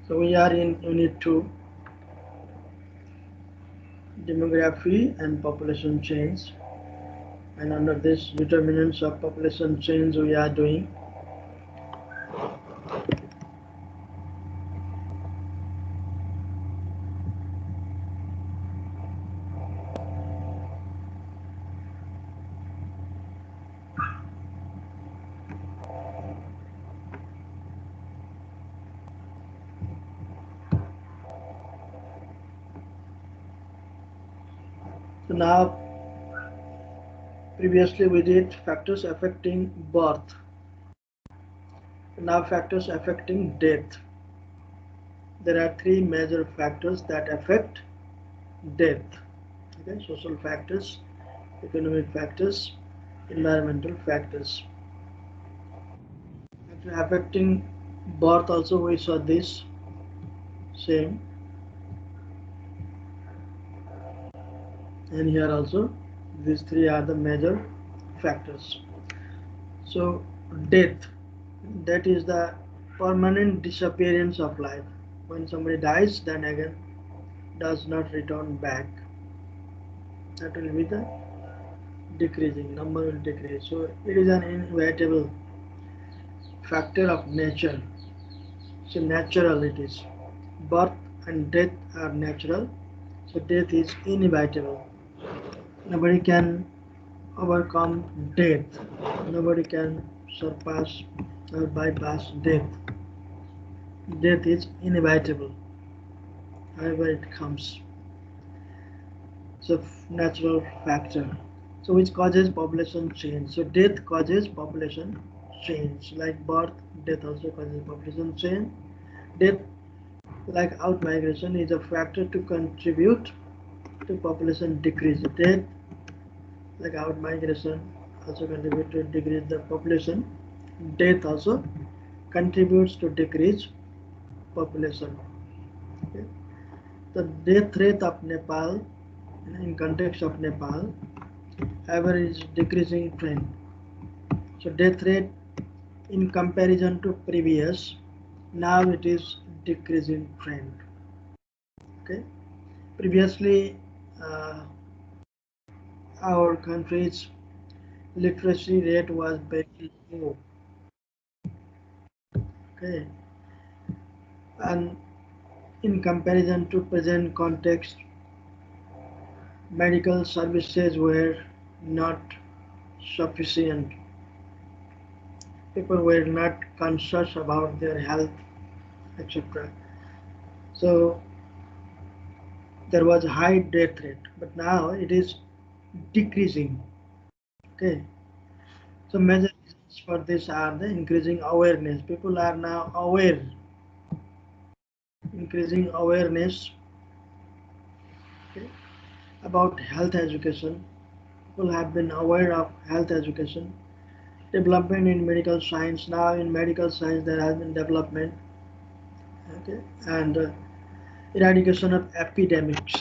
So we are in Unit 2, Demography and Population Change, and under this determinants of population change we are doing. So now previously we did factors affecting birth. Now factors affecting death. There are three major factors that affect death. Okay, social factors, economic factors, environmental factors. Actually affecting birth also we saw this same, and here also these three are the major factors. So death, that is the permanent disappearance of life. When somebody dies, then again does not return back. That will be the decreasing, number will decrease. So it is an inevitable factor of nature. So natural it is. Birth and death are natural. So death is inevitable. Nobody can overcome death. Nobody can surpass or bypass death. Death is inevitable, however it comes. So natural factor. So which causes population change. So death causes population change. Like birth, death also causes population change. Death, like outmigration, is a factor to contribute to population decrease. Death, like outmigration, also contribute to decrease the population. Death also contributes to decrease population. Okay. The death rate of Nepal, in context of Nepal, average decreasing trend. So death rate in comparison to previous, now it is decreasing trend. Okay. Previously, uh, our country's literacy rate was very low. Okay. And in comparison to present context, medical services were not sufficient. People were not conscious about their health, etc. So there was a high death rate, but now it is decreasing. Okay, so major reasons for this are the increasing awareness. People are now aware, increasing awareness, okay, about health education. People have been aware of health education. Development in medical science. Now in medical science there has been development, okay, and eradication of epidemics.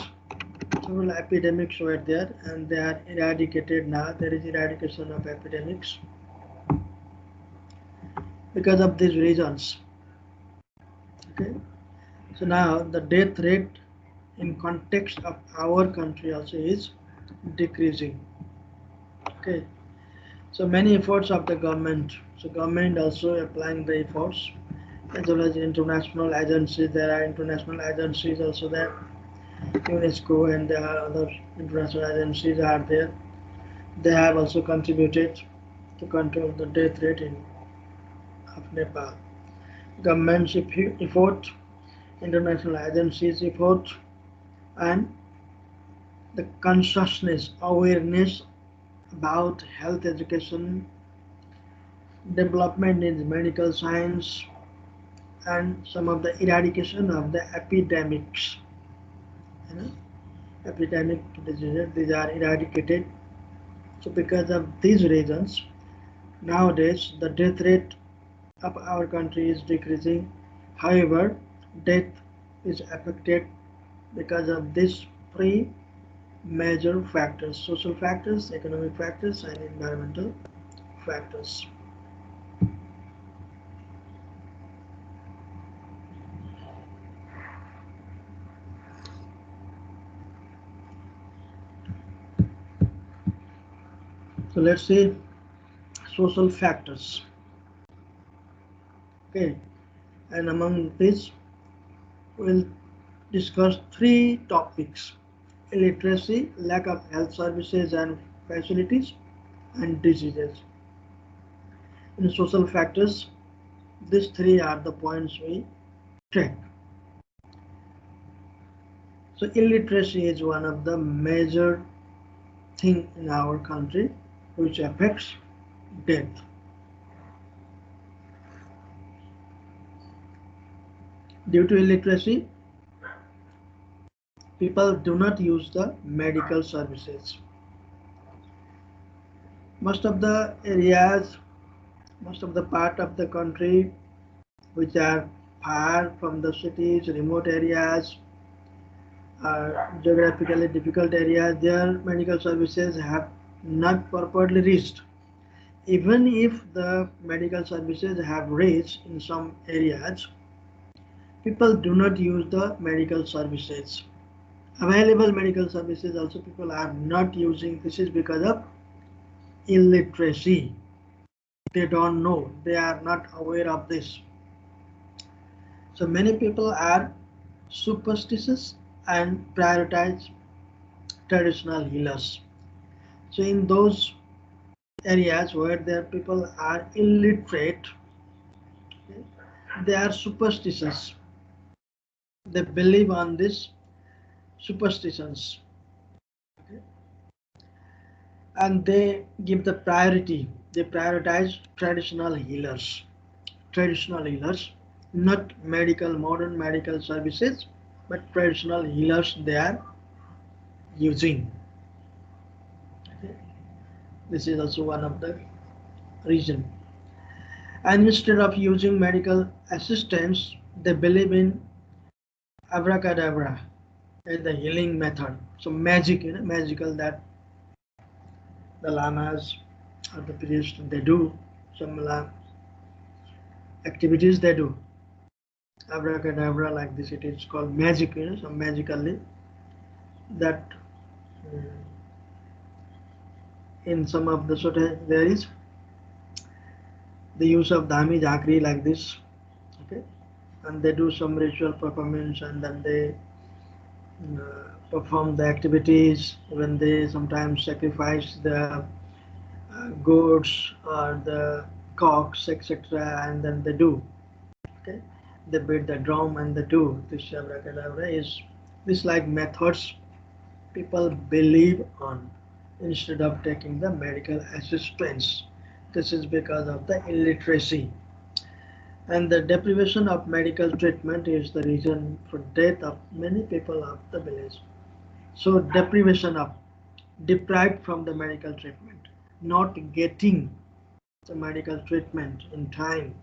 Several epidemics were there and they are eradicated now. There is eradication of epidemics because of these reasons. Okay, so now the death rate in context of our country also is decreasing. Okay, so many efforts of the government. So government also applying the efforts as well as international agencies. There are international agencies also there. UNESCO and there are other international agencies are there. They have also contributed to control the death rate of Nepal. Government's effort, international agencies' effort, and the consciousness, awareness about health education, development in medical science, and some of the eradication of the epidemics. You know, epidemic diseases, these are eradicated. So because of these reasons, nowadays the death rate of our country is decreasing. However, death is affected because of these three major factors: social factors, economic factors, and environmental factors. So let's see social factors. Okay, and among these we'll discuss three topics: illiteracy, lack of health services and facilities, and diseases. In social factors, these three are the points we track. So illiteracy is one of the major thing in our country which affects death. Due to illiteracy, people do not use the medical services. Most of the areas, most of the part of the country which are far from the cities, remote areas, geographically difficult areas, their medical services have not properly reached. Even if the medical services have reached in some areas, people do not use the medical services. Available medical services also people are not using. This is because of illiteracy. They don't know, they are not aware of this. So many people are superstitious and prioritize traditional healers. So in those areas where their people are illiterate, they are superstitious. They believe on these superstitions, and they give the priority. They prioritize traditional healers, not medical modern medical services, but traditional healers they are using. Okay. This is also one of the reason. And instead of using medical assistance, they believe in abracadabra as the healing method. So magic, magical that the lamas or the priests they do some activities they do. Abracadabra like this, it is called magic, so magically that in some of the sort of there is the use of dhami jhakri like this, okay, and they do some ritual performance and then they perform the activities when they sometimes sacrifice the goats or the cocks etc. and then they do, okay, they beat the drum and they do this abracadabra is this like methods people believe on instead of taking the medical assistance. This is because of the illiteracy, and the deprivation of medical treatment is the reason for death of many people of the village. So deprivation of, deprived from the medical treatment, not getting the medical treatment in time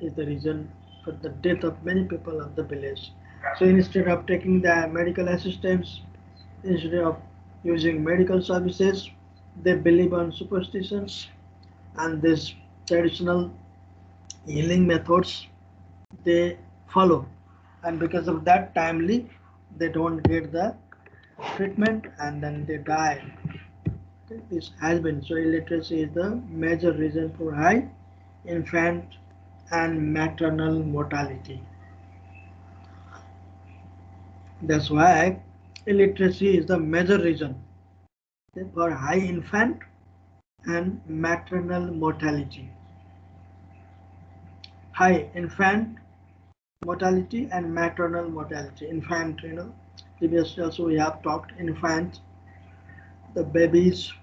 is the reason for the death of many people of the village. So instead of taking the medical assistance, instead of using medical services, they believe on superstitions and these traditional healing methods they follow, and because of that timely they don't get the treatment and then they die. Okay, this has been so illiteracy is the major reason for high infant and maternal mortality. That's why illiteracy is the major reason for high infant and maternal mortality. High infant mortality and maternal mortality. Infant, previously also we have talked infant, the babies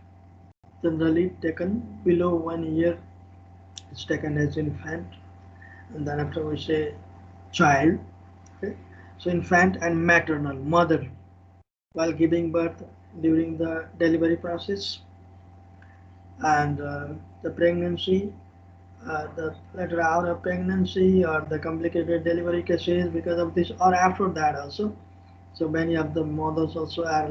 generally taken below 1 year is taken as infant, and then after we say child. Okay? So infant and maternal, mother while giving birth during the delivery process and the pregnancy, the later hour of pregnancy or the complicated delivery cases because of this or after that also. So many of the mothers also are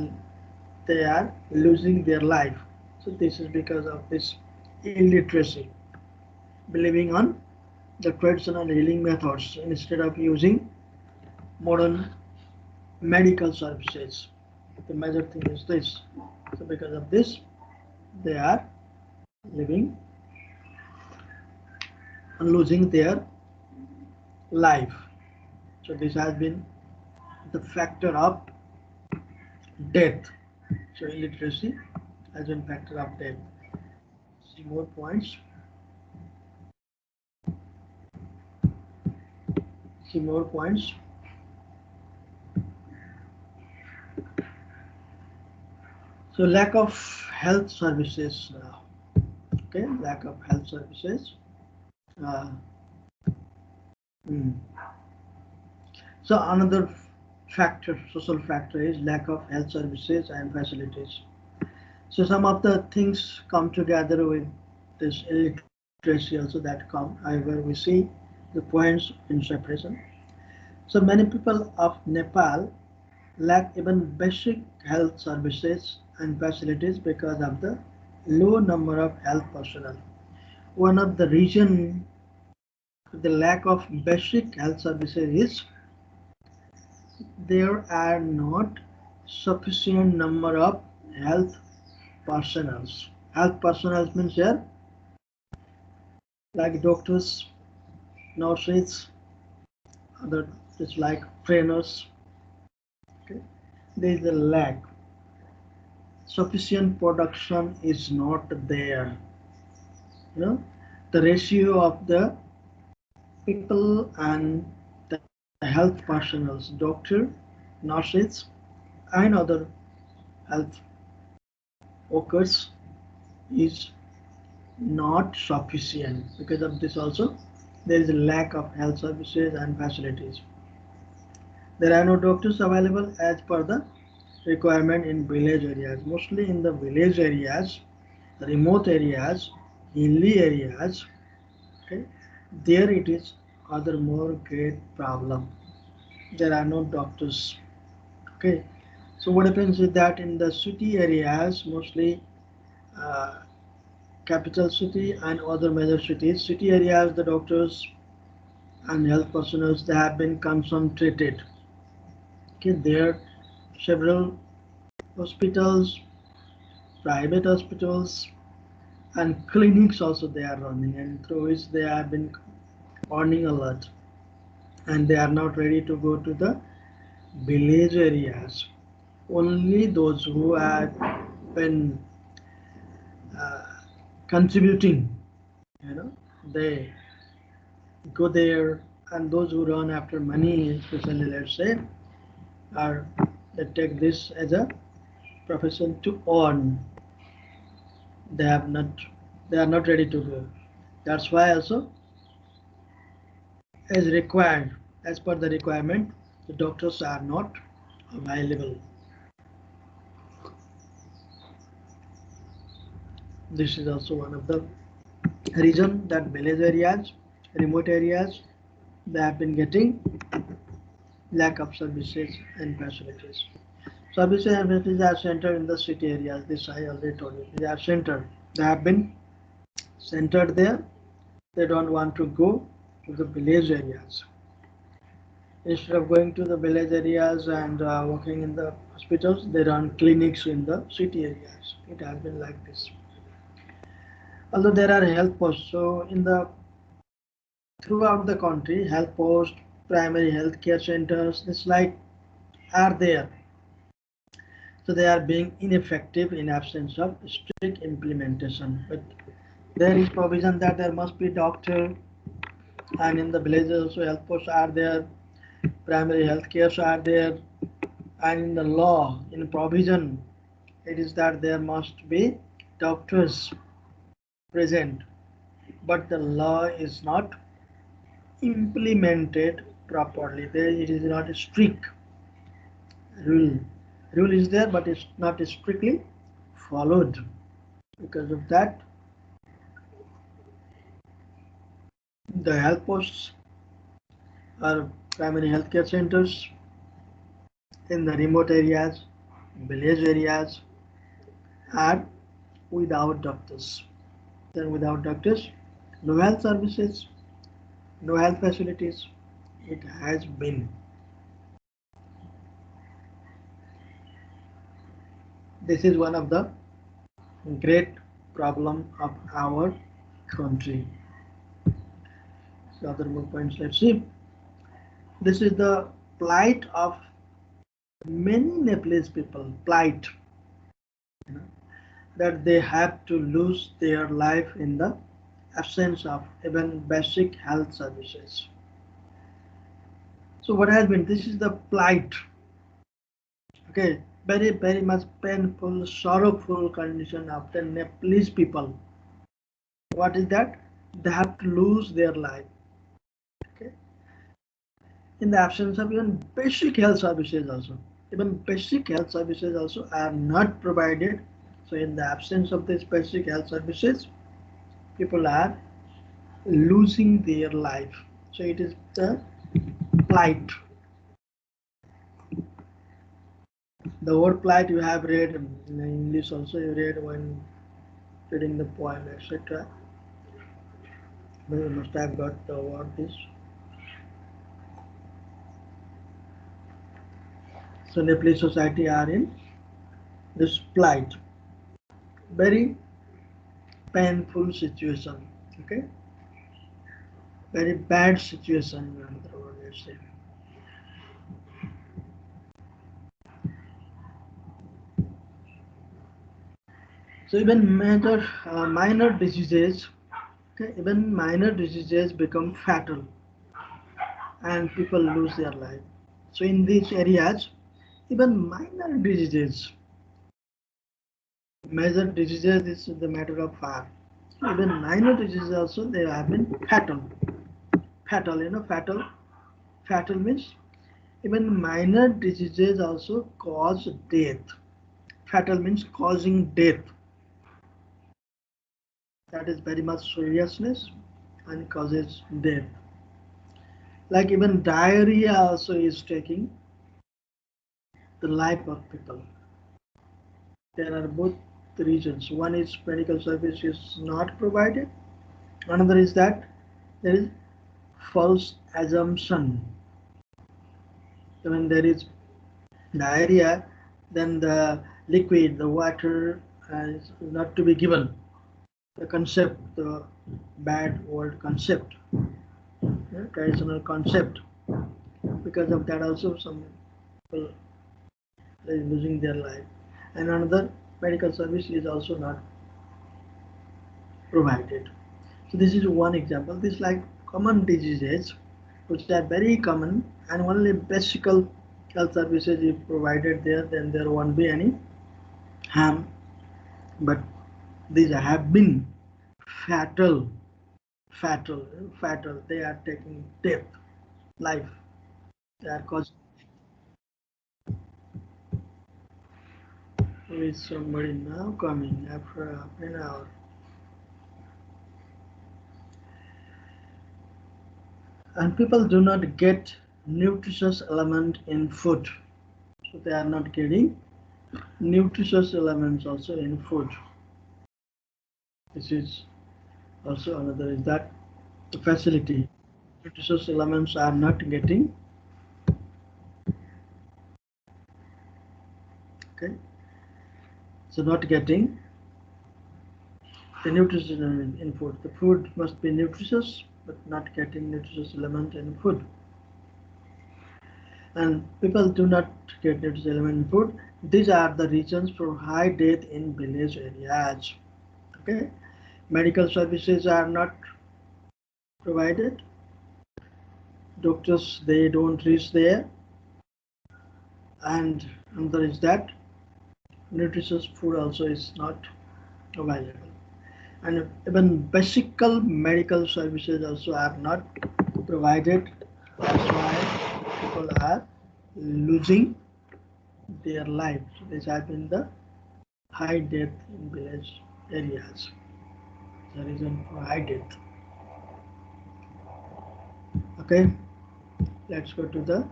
they are losing their life. So this is because of this illiteracy, believing on the traditional healing methods instead of using modern medical services. The major thing is this. So because of this, they are living and losing their life. So this has been the factor of death. So illiteracy has been factor of death. See more points. See more points. So lack of health services. Okay, lack of health services. Uh, mm. So another factor, social factor, is lack of health services and facilities. So some of the things come together with this illiteracy also that come. However, we see the points in separation. So many people of Nepal lack even basic health services and facilities because of the low number of health personnel. One of the reason the lack of basic health services is there are not sufficient number of health personnel. Health personnel means here like doctors, nurses, other just like trainers. Okay. There is a lack. Sufficient production is not there. You know, the ratio of the people and the health personnel, doctor, nurses, and other health workers is not sufficient. Because of this also, there is a lack of health services and facilities. There are no doctors available as per the requirement in village areas. Mostly in the village areas, remote areas, hilly areas, okay, there it is other more great problem. There are no doctors. Okay, so what happens is that in the city areas, mostly uh, capital city and other major cities, city areas, the doctors and health personnel they have been concentrated. Okay, there several hospitals, private hospitals, and clinics also they are running, and through which they have been earning a lot, and they are not ready to go to the village areas. Only those who have been uh, contributing, you know, they go there, and those who run after money, especially let's say, are they take this as a profession to earn. They have not, they are not ready to go. That's why also, as required, as per the requirement, the doctors are not available. This is also one of the reason that village areas, remote areas, they have been getting lack of services and facilities. Services and facilities are centered in the city areas. This I already told you. They are centered. They have been centered there. They don't want to go to the village areas. Instead of going to the village areas and working in the hospitals, they run clinics in the city areas. It has been like this. Although there are health posts, so in the throughout the country, health posts, primary health care centers, it's like are there. So they are being ineffective in absence of strict implementation. But there is provision that there must be doctor, and in the villages also health posts are there, primary health cares are there, and in the law, in provision, it is that there must be doctors present, but the law is not implemented properly. There it is not a strict rule. Rule is there, but it's not strictly followed. Because of that, the health posts or primary healthcare centers in the remote areas, village areas are without doctors. Then without doctors, no health services, no health facilities. It has been. This is one of the great problem of our country. So other more points, let's see. This is the plight of many Nepalese people, plight, you know, that they have to lose their life in the absence of even basic health services. So what has been, this is the plight, okay, very very much painful, sorrowful condition of the Nepalese people. What is that? They have to lose their life, okay, in the absence of even basic health services also. Even basic health services also are not provided. So in the absence of these basic health services, people are losing their life. So it is the plight. The word plight you have read in English also, you read when reading the poem, etc. You must have got the word this. So Nepalese society are in this plight, very painful situation, okay, very bad situation, another word let's say. So even minor diseases, okay, even minor diseases become fatal and people lose their life. So in these areas, even minor diseases, major diseases is the matter of fact. Even minor diseases also they have been fatal. Fatal, fatal. Fatal means even minor diseases also cause death. Fatal means causing death. That is very much seriousness and causes death. Like even diarrhea also is taking the life of people. There are both the reasons. One is medical service is not provided. Another is that there is false assumption. When there is diarrhea, then the liquid, the water is not to be given. The concept, the bad word concept, traditional concept. Because of that also some people are losing their life. And another, medical service is also not provided. So this is one example. This is like common diseases which are very common, and only basic health services if provided there, then there won't be any harm. But these have been fatal, fatal, fatal. They are taking death, life. They are causing. Who is somebody now coming after half an hour? And people do not get nutritious element in food, so they are not getting nutritious elements also in food. This is also another, is that the facility, nutritious elements are not getting, okay, so not getting the nutritious element in food. The food must be nutritious, but not getting nutritious element in food. And people do not get nutritious element in food. These are the reasons for high death in village areas. Okay, medical services are not provided. Doctors they don't reach there, and another is that nutritious food also is not available, and even basic medical services also are not provided. That's why people are losing their lives. This has been the high death in village areas, the reason for high death. Okay, let's go to the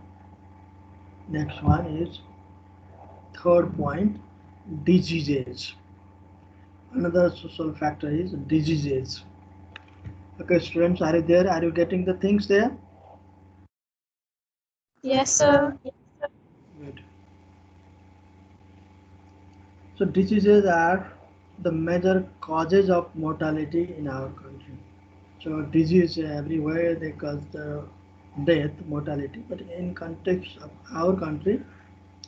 next one. Is third point, diseases. Another social factor is diseases. Okay, students, are you there? Are you getting the things there? Yes, sir. Good. So diseases are the major causes of mortality in our country. So disease everywhere they cause the death, mortality, but in context of our country,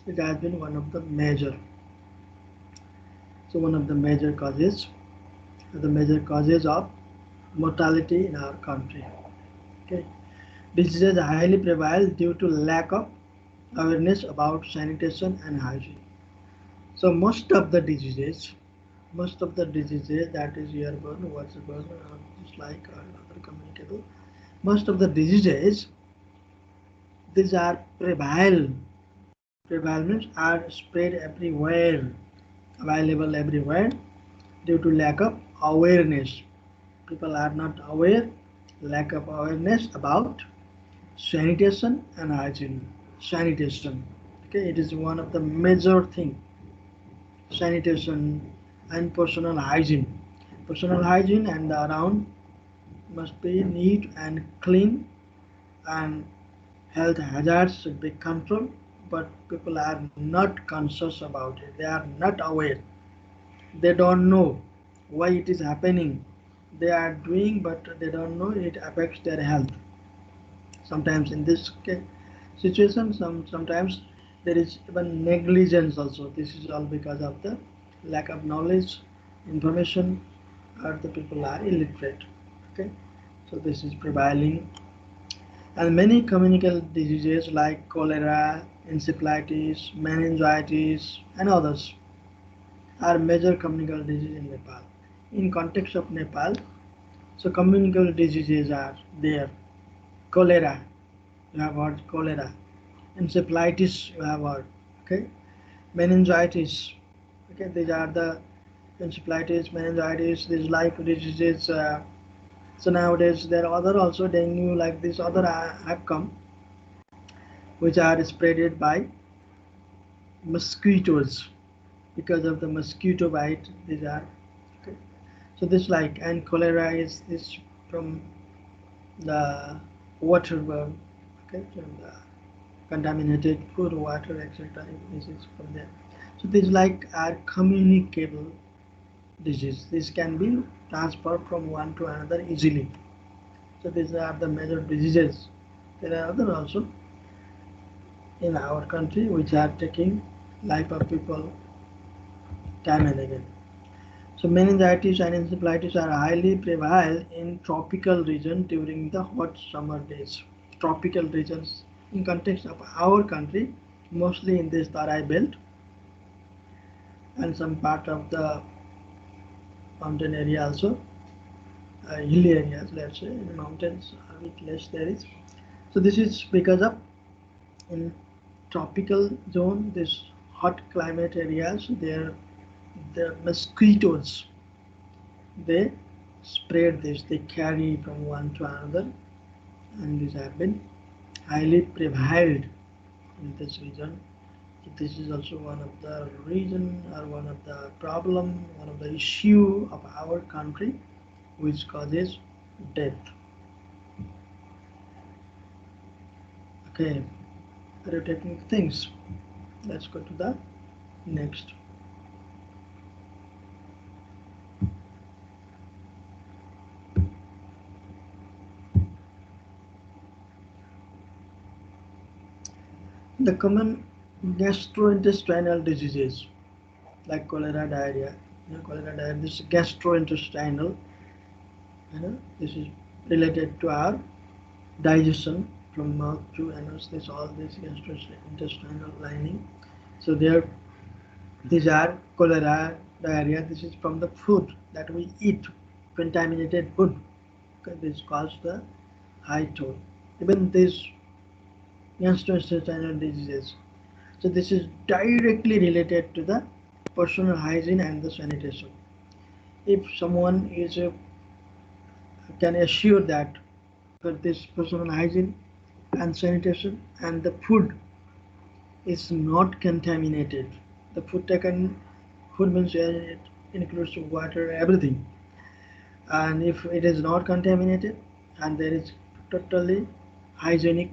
it has been one of the major. So one of the major causes of mortality in our country. Okay, diseases highly prevail due to lack of awareness about sanitation and hygiene. So most of the diseases that is airborne, waterborne, just like other communicable, most of the diseases these are prevail. Prevail means are spread everywhere, available everywhere due to lack of awareness. People are not aware, lack of awareness about sanitation and hygiene. Sanitation, okay, it is one of the major thing. Sanitation and personal hygiene. Personal hygiene and the around must be neat and clean, and health hazards should be controlled, but people are not conscious about it. They are not aware. They don't know why it is happening. They are doing, but they don't know it affects their health. Sometimes in this situation, sometimes there is even negligence also. This is all because of the lack of knowledge, information, or the people are illiterate. Okay, so this is prevailing, and many communicable diseases like cholera, encephalitis, meningitis, and others are major communicable diseases in Nepal. In context of Nepal, so communicable diseases are there. Cholera, you have heard cholera. Encephalitis, you have heard. Okay, meningitis. Okay, these are the encephalitis, meningitis. These like diseases. So nowadays there are other also dengue like this other have come, which are spreaded by mosquitoes. Because of the mosquito bite, these are okay. So this like, and cholera is from the waterborne, okay, from the contaminated food, water, etc. This is from there. So these like are communicable disease. This can be transferred from one to another easily. So these are the major diseases. There are other also in our country which are taking life of people time and again. So meningitis and encephalitis are highly prevalent in tropical region during the hot summer days. Tropical regions in context of our country, mostly in this Tarai belt and some part of the mountain area also, hilly areas, let's say in the mountains a bit less there is. So this is because of in tropical zone, this hot climate areas, there the mosquitoes they spread this, they carry from one to another, and these have been highly prevalent in this region. So this is also one of the reason or one of the problem, one of the issue of our country which causes death. Okay, are you taking things? Let's go to the next. The common gastrointestinal diseases like cholera, diarrhea. Cholera, diarrhea. This is gastrointestinal. This is related to our digestion from mouth to anus. This all this gastrointestinal lining. So there, these are cholera, diarrhea. This is from the food that we eat, contaminated food. Okay, this causes the high tone. Even these gastrointestinal diseases. So this is directly related to the personal hygiene and the sanitation. If someone is can assure that this personal hygiene and sanitation and the food is not contaminated, the food taken, food means it includes water, everything, and if it is not contaminated and there is totally hygienic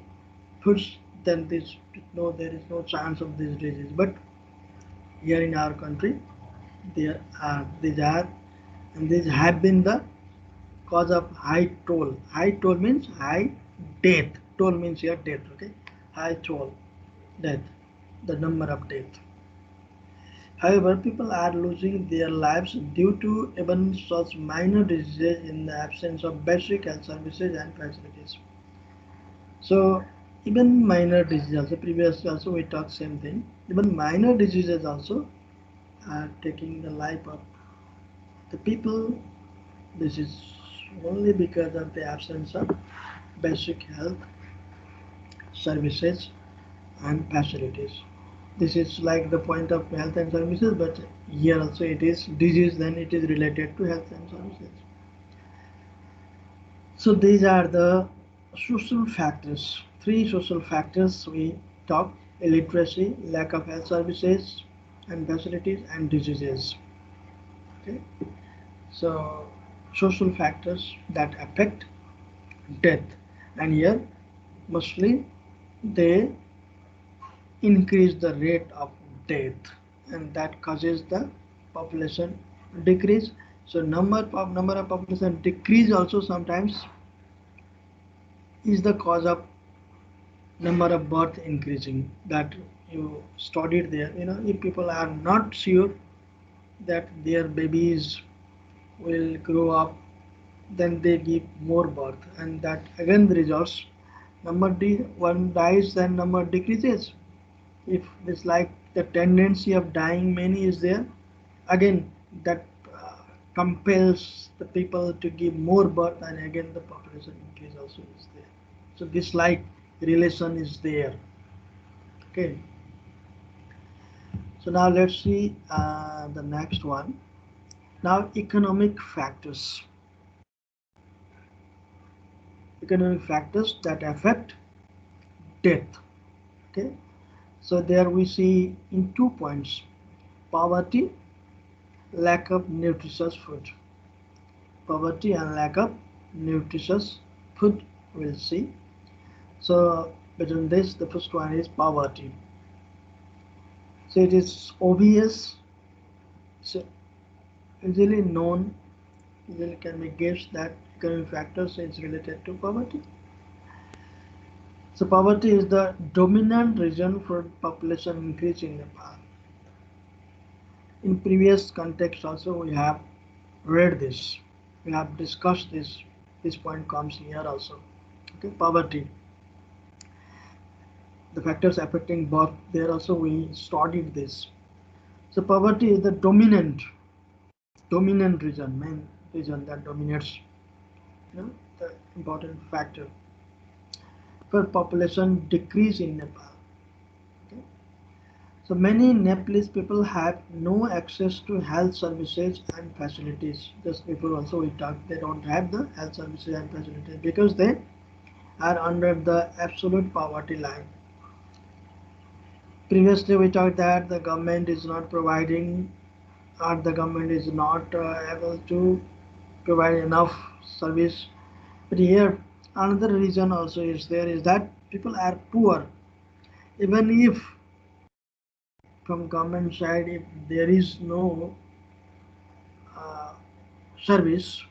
foods, then there is no chance of this disease. But here in our country There are these have been the cause of high toll. High toll means high death. Toll means here death. Okay, high toll, death, the number of death. However, people are losing their lives due to even such minor diseases in the absence of basic health services and facilities. So even minor diseases also previously also we talked same thing. Even minor diseases also are taking the life of the people. This is only because of the absence of basic health services and facilities. This is like the point of health and services, but here also it is disease, then it is related to health and services. So these are the social factors. Three social factors we talk: illiteracy, lack of health services and facilities, and diseases. Okay. So social factors that affect death, and here mostly they increase the rate of death, and that causes the population decrease. So number of population decrease also sometimes is the cause of number of birth increasing, that you studied there. If people are not sure that their babies will grow up, then they give more birth, and that again results one dies, then number decreases. If this like the tendency of dying many is there, again that compels the people to give more birth, and again the population increase also is there. So this like relation is there. Okay. So now let's see the next one. Now economic factors that affect death. Okay. So there we see in 2 points: poverty, lack of nutritious food. Poverty and lack of nutritious food, we'll see. So between this, the first one is poverty. So it is obvious, so easily known, easily can be guessed that economic factors is related to poverty. So poverty is the dominant reason for population increase in Nepal. In previous context also we have read this, we have discussed this. This point comes here also. Okay, poverty, the factors affecting birth, there also we studied this. So poverty is the dominant reason, main reason that dominates, the important factor for population decrease in Nepal. Okay. So many Nepalese people have no access to health services and facilities. Just before also we talked, they don't have the health services and facilities because they are under the absolute poverty line. Previously we talked that the government is not providing, or the government is not able to provide enough service. But here another reason also is there, is that people are poor. Even if from government side, if there is no uh, service,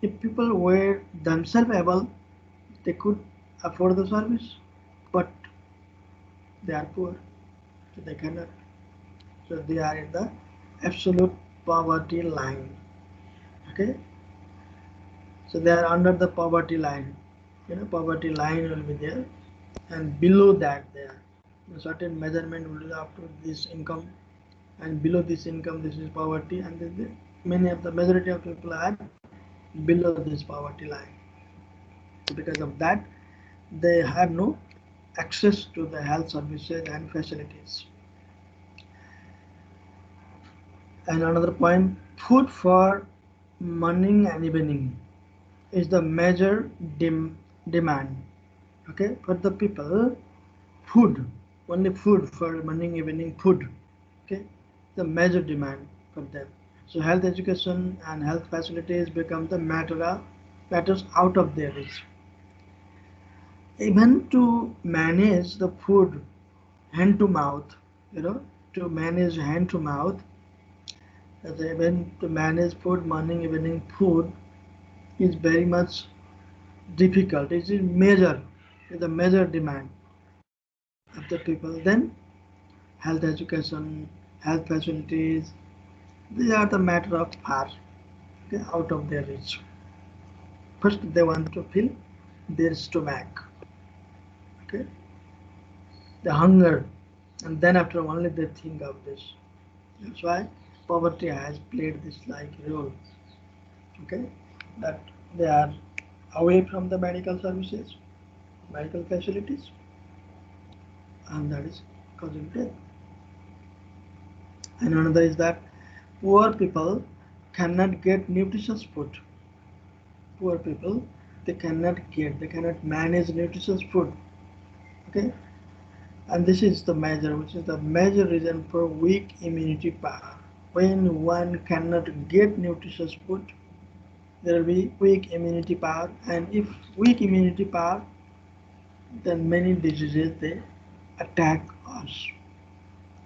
if people were themselves able, they could afford the service, but they are poor, so they cannot. So they are in the absolute poverty line. Okay, so they are under the poverty line. Poverty line will be there, and below that there a certain measurement will be up to this income, and below this income this is poverty, and many of the majority of people are below this poverty line. Because of that, they have no access to the health services and facilities. And another point, food for morning and evening is the major demand. Okay, for the people, food, only food for morning evening food. Okay, the major demand for them. So health education and health facilities become the matters out of their reach. Even to manage the food hand to mouth, you know to manage hand to mouth, As even to manage food, morning, evening food is very much difficult. It is major, is a major demand of the people. Then health education, health facilities, these are the matter of far, okay, out of their reach. First, they want to fill their stomach, okay, the hunger, and then after only they think of this. That's why poverty has played this like role, okay, that they are away from the medical services, medical facilities, and that is causing death. And another is that poor people cannot get nutritious food. Poor people, they cannot manage nutritious food. Okay, and this is the major, which is the major reason for weak immunity power. When one cannot get nutritious food, there will be weak immunity power, and if weak immunity power, then many diseases they attack us.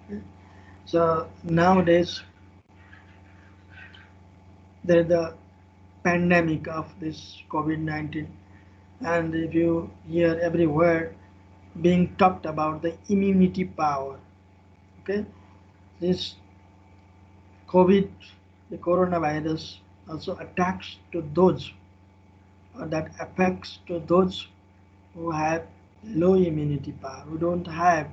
Okay? So nowadays there is the pandemic of this COVID-19, and if you hear every word being talked about the immunity power, okay, this COVID, the coronavirus also attacks to those that affects to those who have low immunity power, who don't have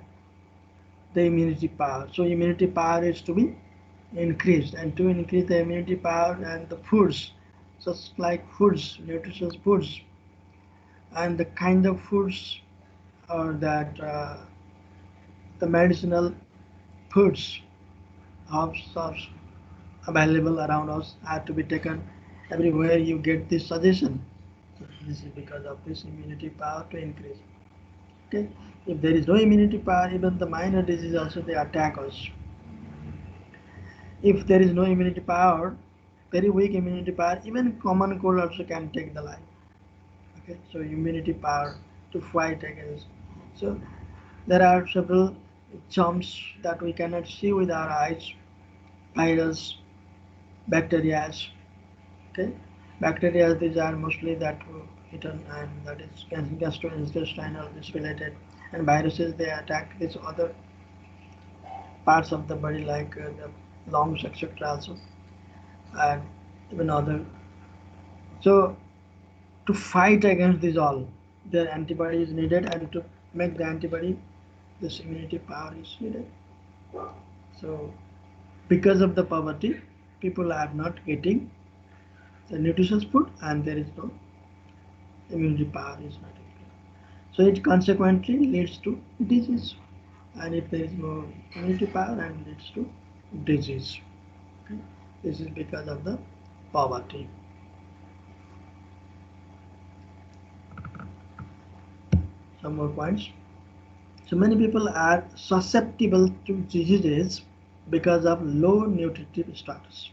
the immunity power. So immunity power is to be increased, and to increase the immunity power and the foods, such like foods, nutritious foods, and the kind of foods or that the medicinal foods are available around us are to be taken. Everywhere you get this suggestion. So this is because of this immunity power to increase. Okay, if there is no immunity power, even the minor disease also they attack us. If there is no immunity power, very weak immunity power, even common cold also can take the life. Okay, so immunity power to fight against. So there are several germs that we cannot see with our eyes, virus, bacteria. Okay, bacteria these are mostly that eaten, and that is gastrointestinal is related, and viruses they attack these other parts of the body like the lungs, etc. also, and even other. So to fight against this all, their antibody is needed, and to make the antibody, this immunity power is needed. So because of the poverty, people are not getting the nutritious food, and there is no immunity power is not increased. So it consequently leads to disease, and if there is no immunity power, and leads to disease. Okay? This is because of the poverty. Some more points. So many people are susceptible to diseases because of low nutritive status.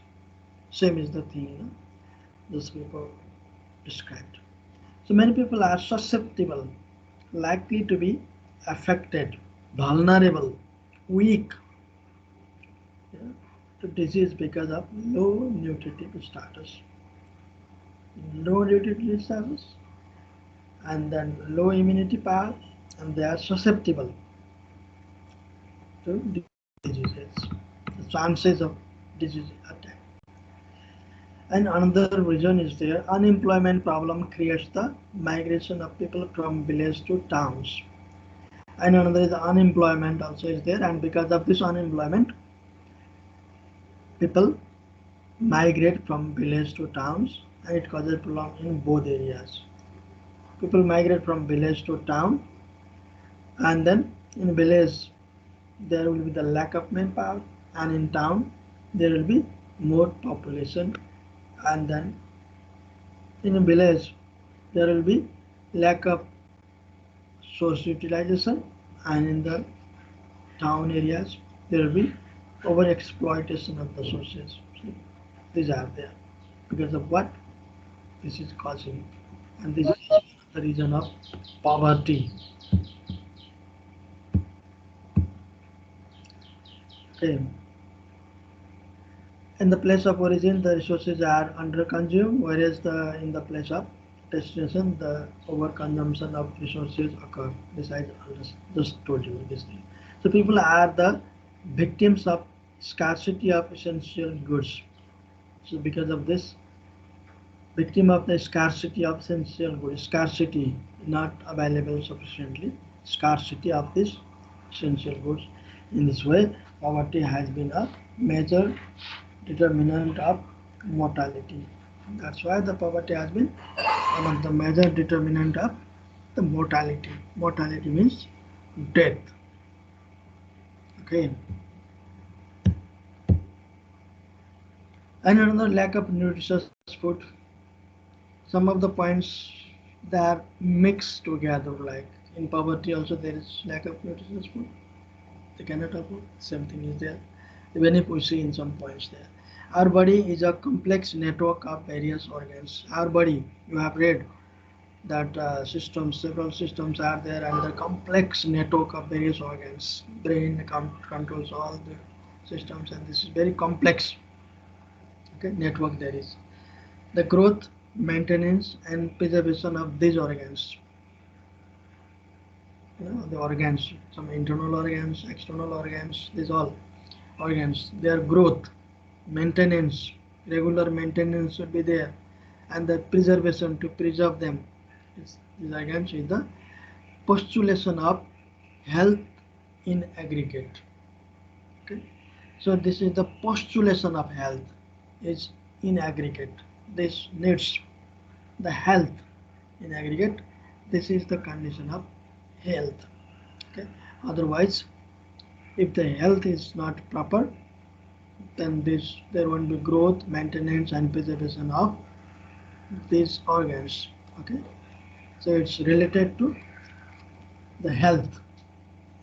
Same is the thing, this people described. So many people are susceptible, likely to be affected, vulnerable, weak, yeah, to disease because of low nutritive status. Low nutritive status, and then low immunity power, and they are susceptible to diseases. The chances of disease attack. And another reason is there unemployment problem creates the migration of people from village to towns. And another is unemployment also is there, and because of this unemployment, people migrate from village to towns, and it causes problem in both areas. People migrate from village to town, and then in village there will be the lack of manpower, and in town there will be more population, and then in a village there will be lack of source utilization, and in the town areas there will be over exploitation of the sources. So these are there because of what this is causing, and this is the reason of poverty. Okay, In the place of origin, the resources are under consumed, whereas in the place of destination, the overconsumption of resources occur. This I just told you this thing. So people are the victims of scarcity of essential goods. So because of this, victim of the scarcity of essential goods, scarcity not available sufficiently, scarcity of this essential goods. In this way, poverty has been a major determinant of mortality. That's why the poverty has been one of the major determinant of the mortality. Mortality means death. Okay. And another lack of nutritious food. Some of the points they are mixed together. Like in poverty also there is lack of nutritious food. They cannot afford. Same thing is there. Even if we see in some points there. Our body is a complex network of various organs. Our body, you have read that systems, several systems are there, and the complex network of various organs. Brain controls all the systems, and this is very complex. Okay, network there is. The growth, maintenance, and preservation of these organs. The organs, some internal organs, external organs, these all organs, their growth, maintenance, regular maintenance should be there, and the preservation to preserve them. These organs is the postulation of health in aggregate. Okay, so this is the postulation of health is in aggregate. This needs the health in aggregate. This is the condition of health. Okay, otherwise, if the health is not proper, then there won't be growth, maintenance, and preservation of these organs. Okay, so it's related to the health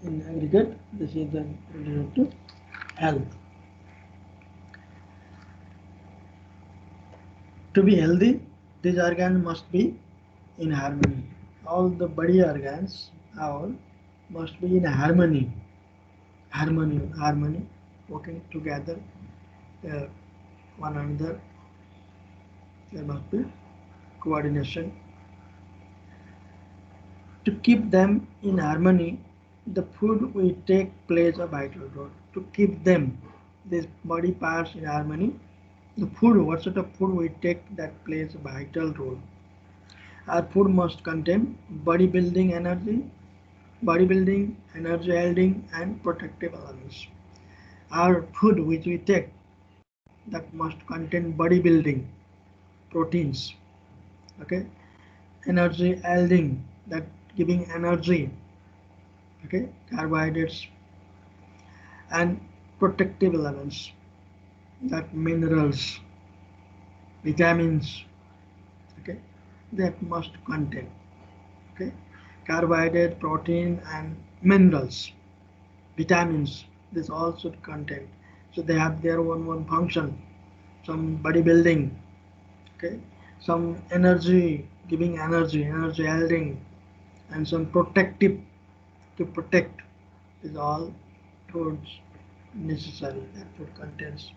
in aggregate. This is the related to health. To be healthy, these organs must be in harmony. All the body organs all must be in harmony. Harmony, working together, uh, one another. There must be coordination. To keep them in harmony, the food we take plays a vital role. To keep them, these body parts in harmony, the food, what sort of food we take, that plays a vital role. Our food must contain bodybuilding, energy yielding, and protective elements. Our food which we take that must contain bodybuilding, proteins, okay, energy yielding, that giving energy, okay, carbohydrates, and protective elements, that minerals, vitamins, okay, that must contain, okay, carbohydrate, protein, and minerals, vitamins, this all should contain. So they have their own function. Some bodybuilding, okay, some energy, giving energy yielding, and some protective, to protect, is all foods necessary. That food contains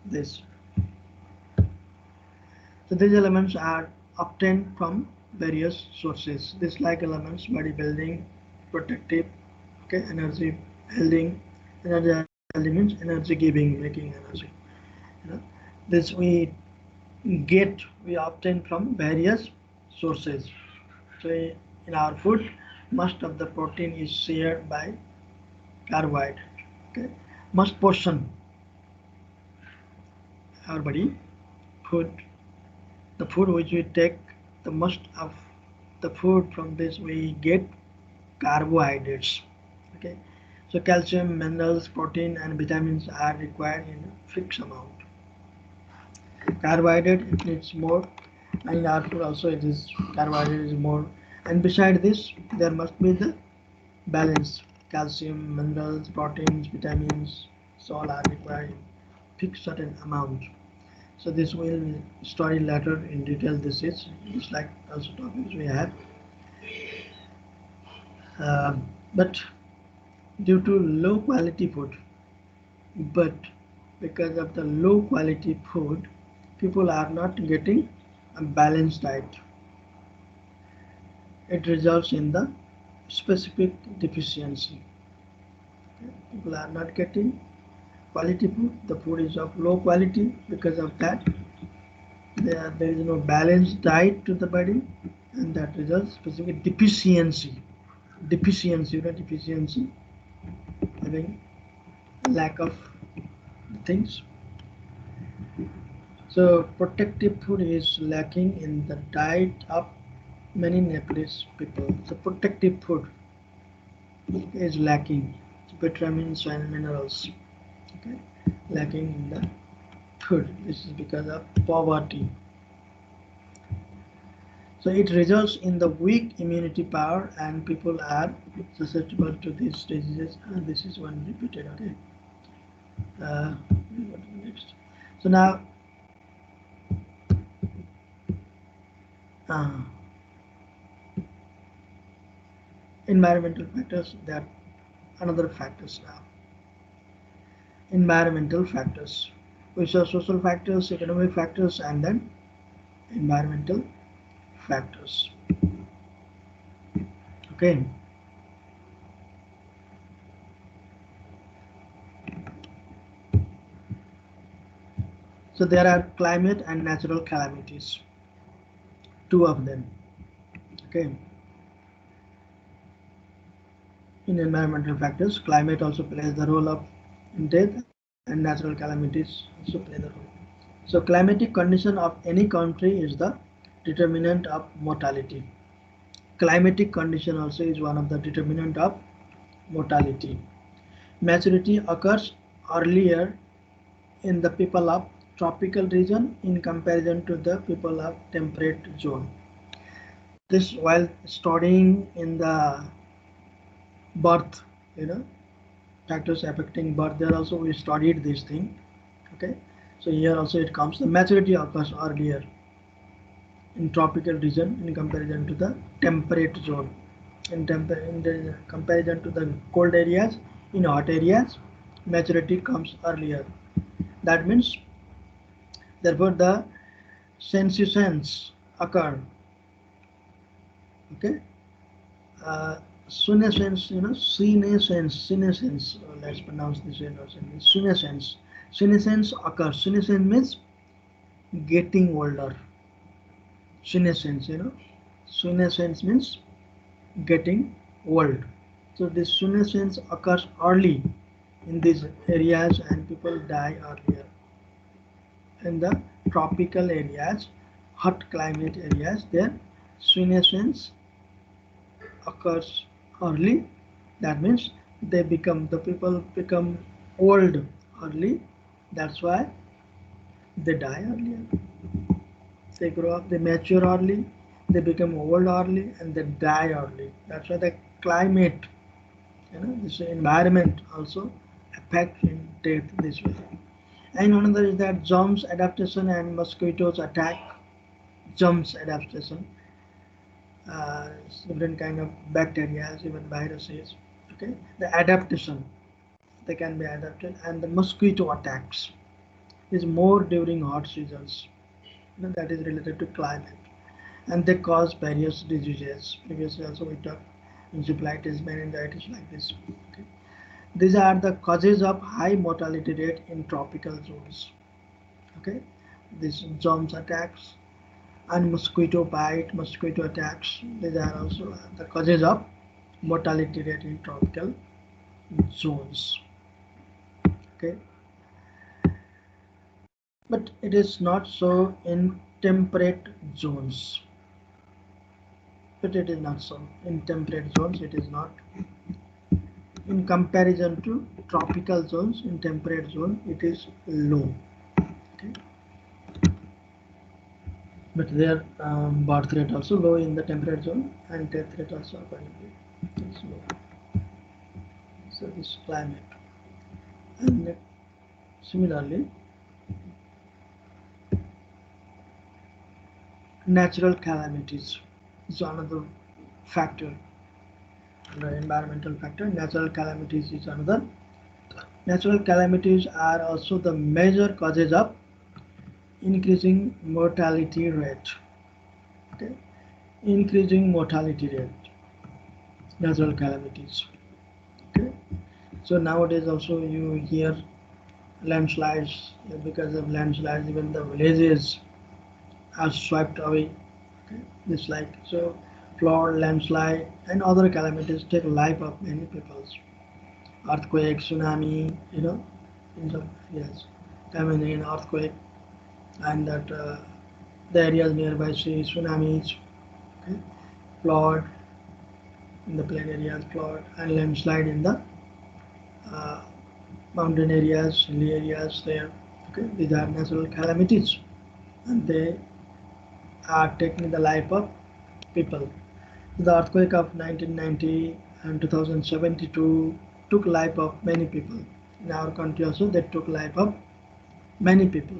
this. So these elements are obtained from various sources. These like elements: bodybuilding, protective, okay, energy yielding. Energy yielding means energy giving, making energy. You know, this we obtain from various sources. So in our food, most of the protein is shared by carbohydrate. Okay, most portion our body food, the food which we take, the most of the food from this we get carbohydrates. Okay, so calcium, minerals, protein, and vitamins are required in a fixed amount. Carbohydrate it needs more, and in our food also it is carbohydrate is more. And beside this, there must be the balance. Calcium, minerals, proteins, vitamins, so all are required in fixed certain amount. So this will study later in detail. This is just like also topics we have. But due to low quality food, but because of the low quality food, people are not getting a balanced diet. It results in the specific deficiency. People are not getting quality food. The food is of low quality. Because of that, there is no balanced diet to the body, and that results specific deficiency. Deficiency, having lack of things. So protective food is lacking in the diet of many Nepalese people. So protective food is lacking vitamins and minerals. Okay, lacking in the food. This is because of poverty. So it results in the weak immunity power, and people are susceptible to these diseases. And this is one repeated. Okay. What is next? So now, uh, environmental factors. That another factors now. Environmental factors. We saw social factors, economic factors, and then environmental factors. Okay. So there are climate and natural calamities. Two of them. Okay. In environmental factors, climate also plays the role of death, and natural calamities also play the role. So climatic condition of any country is the determinant of mortality. Climatic condition also is one of the determinant of mortality. Maturity occurs earlier in the people of tropical region in comparison to the people of temperate zone. This while studying in the birth, you know, factors affecting birth, there also we studied this thing. Okay, so here also it comes the maturity occurs earlier in tropical region in comparison to the temperate zone. In the comparison to the cold areas, in hot areas, maturity comes earlier. That means, therefore, the sensations occur. Okay, uh, senescence, senescence. Let's pronounce this in senescence. Senescence occurs. Senescence means getting older. Senescence, senescence means getting old. So this senescence occurs early in these areas, and people die earlier. In the tropical areas, hot climate areas, their senescence occurs early. That means the people become old early. That's why they die earlier. They grow up, they mature early, they become old early, and they die early. That's why the climate, this environment also affects in death this way. And another is that germs adaptation and mosquitoes attack. Germs adaptation, different kind of bacteria, even viruses. Okay, the adaptation, they can be adapted, and the mosquito attacks is more during hot seasons. That is related to climate, and they cause various diseases. Previously also we talked encephalitis, meningitis, like this. Okay. These are the causes of high mortality rate in tropical zones. Okay, these germs attacks and mosquito bite, mosquito attacks. These are also the causes of mortality rate in tropical zones. Okay, but it is not so in temperate zones. But it is not so in temperate zones. It is not in comparison to tropical zones. In temperate zone, it is low. Okay, but their birth rate also low in the temperate zone, and death rate also accordingly is low. So this climate, and similarly, natural calamities is another factor. The environmental factor, natural calamities is another Natural calamities are also the major causes of increasing mortality rate. Okay? Increasing mortality rate, natural calamities. Okay? So nowadays also you hear landslides, because of landslides even the villages are swept away. Okay? This like so flood, landslide and other calamities take life of many people. Earthquake, tsunami, in some yes, famine, earthquake, and that the areas nearby see tsunamis, okay? Flood in the plain areas, flood and landslide in the uh, mountain areas, hilly areas there. Okay, these are natural calamities, and they are taking the life of people. The earthquake of 1990 and 2072 took life of many people. In our country also, they took life of many people.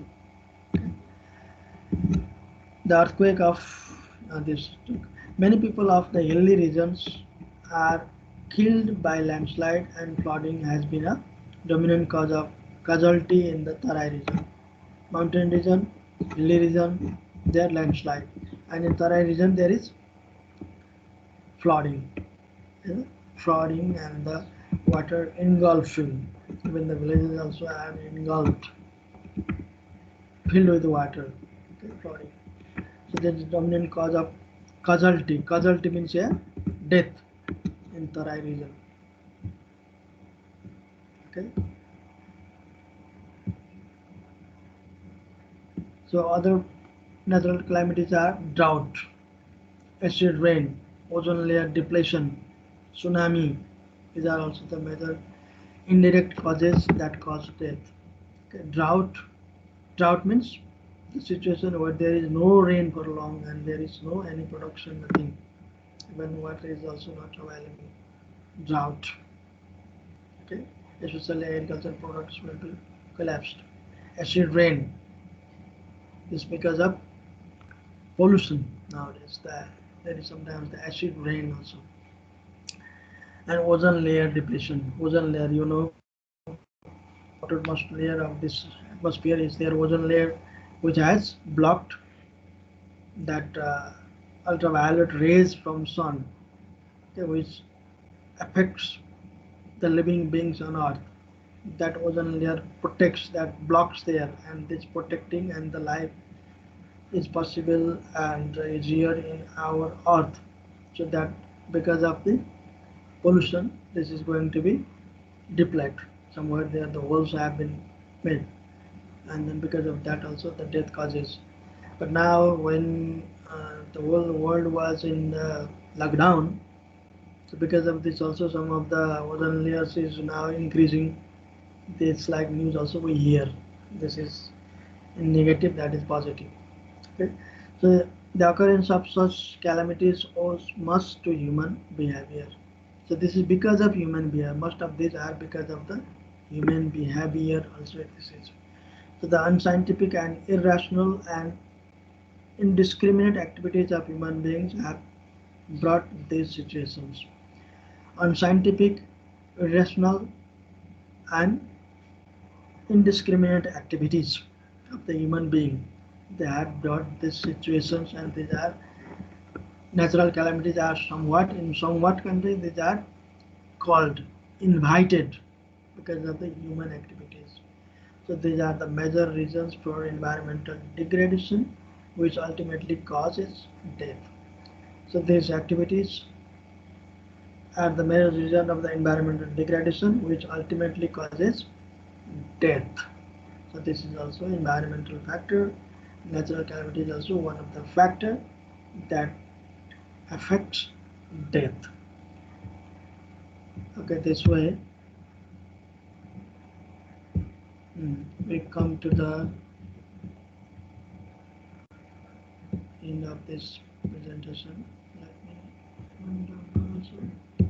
The earthquake of this took many people of the hilly regions are killed by landslide, and flooding has been a dominant cause of casualty in the Tarai region. Mountain region, hilly region, there landslide, and in Tarai region there is flooding, you know, flooding and the water engulfing. Even the villages also are engulfed, filled with water. Okay, flooding. So that is dominant cause of casualty. Casualty means a death in Tarai region. Okay. So other natural calamities are drought, acid rain, ozone layer depletion, tsunami. These are also the major indirect causes that cause death. Okay. Drought means the situation where there is no rain for long and there is no any production, nothing. Even water is also not available. Drought. Okay. Especially agricultural products will be collapsed. Acid rain is because of pollution nowadays. There is sometimes the acid rain also. And ozone layer depletion. Ozone layer, outermost layer of this atmosphere is their ozone layer, which has blocked that ultraviolet rays from sun, okay, which affects the living beings on earth. That ozone layer protects, that blocks there, and this protecting and the life is possible and is here in our earth. So that because of the pollution, this is going to be depleted. Somewhere there the holes have been made, and then because of that also the death causes. But now when the whole world was in lockdown, so because of this also some of the ozone layers is now increasing. This like news also we hear. This is in negative, that is positive. Okay. So the occurrence of such calamities owes much to human behavior. So this is because of human behavior. Most of these are because of the human behavior also this is. So the unscientific and irrational and indiscriminate activities of human beings have brought these situations. Unscientific, irrational and indiscriminate activities of the human being, they have brought these situations, and these are natural calamities are somewhat in somewhat countries these are called invited because of the human activities. So these are the major reasons for environmental degradation, which ultimately causes death. So these activities are the major reason of the environmental degradation, which ultimately causes death. So this is also environmental factor. Natural calamity is also one of the factor that affects death. Okay, this way we come to the end of this presentation. Let me run down also.